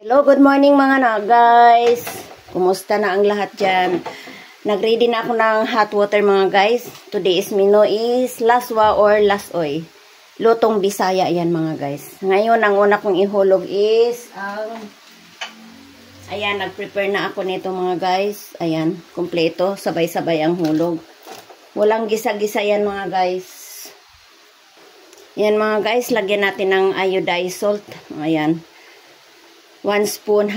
Hello, good morning mga guys. Kumusta na ang lahat dyan? Nag-ready na ako ng hot water mga guys. Today's menu is laswa or lasoy. Lutong Bisaya yan mga guys. Ngayon, ang una kong ihulog is ayan, nag-prepare na ako nito mga guys. Ayan, kompleto. Sabay-sabay ang hulog. Walang gisa-gisa yan mga guys. Yan mga guys, lagyan natin ng iodized salt. Ayan. 1 spoon,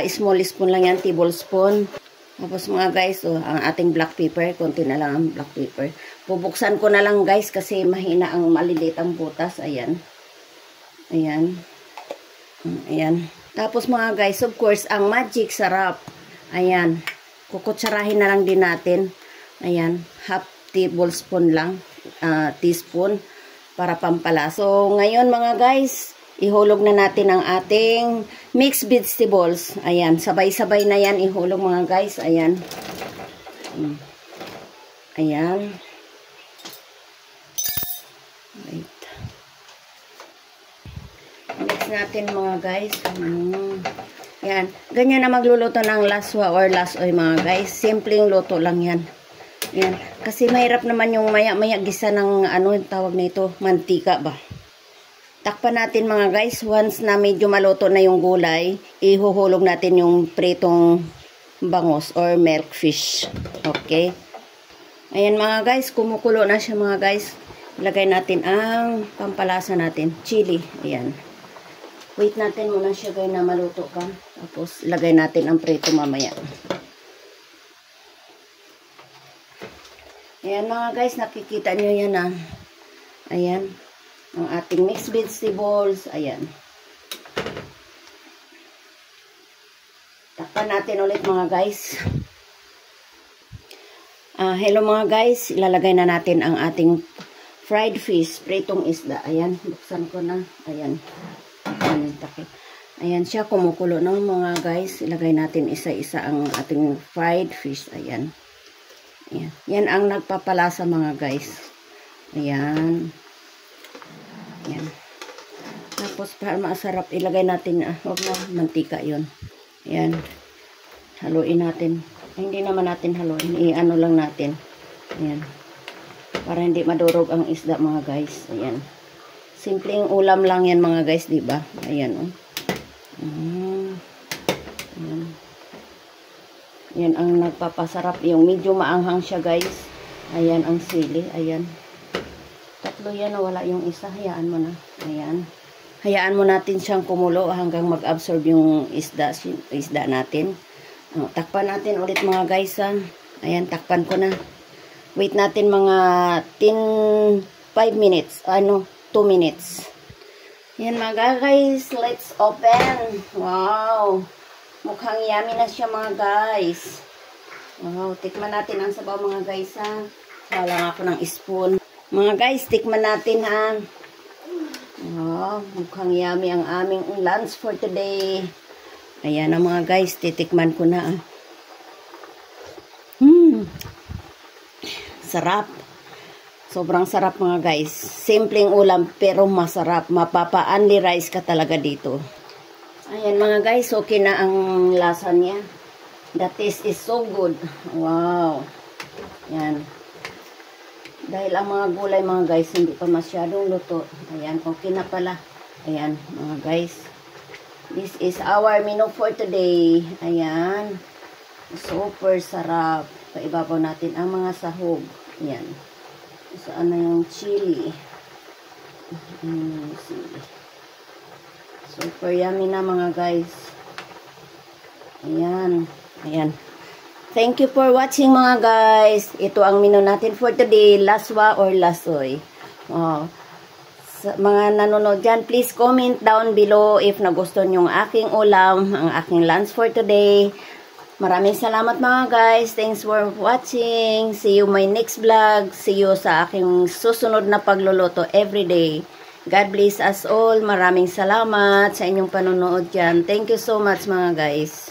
small spoon lang yan, tablespoon. Tapos mga guys, ang ating black pepper, konti na lang ang black pepper. Bubuksan ko na lang guys kasi mahina ang maliliit ang butas. Ayan. Ayan. Ayan. Tapos mga guys, of course, ang magic sarap. Ayan. Kukutsarahin na lang din natin. Ayan. Half tablespoon lang. Teaspoon para pampala. So, ngayon mga guys, ihulog na natin ang ating mixed vegetables. Ayan, sabay-sabay na yan ihulog mga guys. Ayan. Ayan. Wait. Mix natin mga guys. Ayan. Ganyan na magluluto ng laswa or lasoy mga guys. Simpleng luto lang yan. Ayan. Kasi mahirap naman yung maya-maya gisa ng ano yung tawag nito, mantika ba? Takpan natin mga guys. Once na medyo maluto na yung gulay, ihuhulog natin yung pritong bangos or milk fish. Okay? Ayan mga guys, kumukulo na siya mga guys. Ilagay natin ang pampalasa natin. Chili. Ayan. Wait natin muna siya guys na maluto ka. Tapos ilagay natin ang prito mamaya. Ayan mga guys, nakikita nyo yan ah. Ayan. Ang ating mixed vegetables. Ayan. Takpan natin ulit mga guys. Hello mga guys. Ilalagay na natin ang ating fried fish. Pritong isda. Ayan. Buksan ko na. Ayan. Ayan, takip. Ayan siya. Kumukulo na mga guys. Ilagay natin isa-isa ang ating fried fish. Ayan. Ayan. Yan ang nagpapalasa mga guys. Ayan. Yan. Tapos para masarap ilagay natin, huwag na mantika yun. Ayan. Haluin natin. Ay, hindi naman natin haluin. I-ano lang natin. Ayan. Para hindi madurog ang isda mga guys. Ayan. Simpleng ulam lang yan mga guys, diba? Ayan. Ayan. Yan ang nagpapasarap. Yung medyo maanghang siya guys. Ayan ang sili. Ayan. Tatlo yan, wala yung isa. Hayaan mo na. Ayan. Hayaan mo natin siyang kumulo hanggang mag-absorb yung isda natin. Takpan natin ulit mga guys. Ayan, takpan ko na. Wait natin mga 5 minutes. 2 minutes. Ayan mga guys. Let's open. Wow. Mukhang yummy na siya mga guys. Wow. Tikman natin ang sabaw mga guys. Wala ako ng spoon. Mga guys, tikman natin ha. Oh, mukhang yummy ang aming lunch for today. Ayan na mga guys, titikman ko na. Sarap. Sobrang sarap mga guys. Simpleng ulam pero masarap. Mapapa-only rice ka talaga dito. Ayan mga guys, okay na ang lasa niya. The taste is so good. Wow. Ayan. Dahil ang mga gulay mga guys, hindi pa masyadong luto. Ayan, okay na pala. Ayan, mga guys. This is our menu for today. Ayan. Super sarap. Paibabaw natin ang mga sahog. Ayan. Saan na yung chili? Chili. Super yummy na mga guys. Ayan. Ayan. Thank you for watching mga guys. Ito ang menu natin for today. Laswa or lasoy. Sa mga nanonood dyan, please comment down below if nagustuhan yung aking ulam, ang aking lunch for today. Maraming salamat mga guys. Thanks for watching. See you my next vlog. See you sa aking susunod na pagluluto everyday. God bless us all. Maraming salamat sa inyong panonood dyan. Thank you so much mga guys.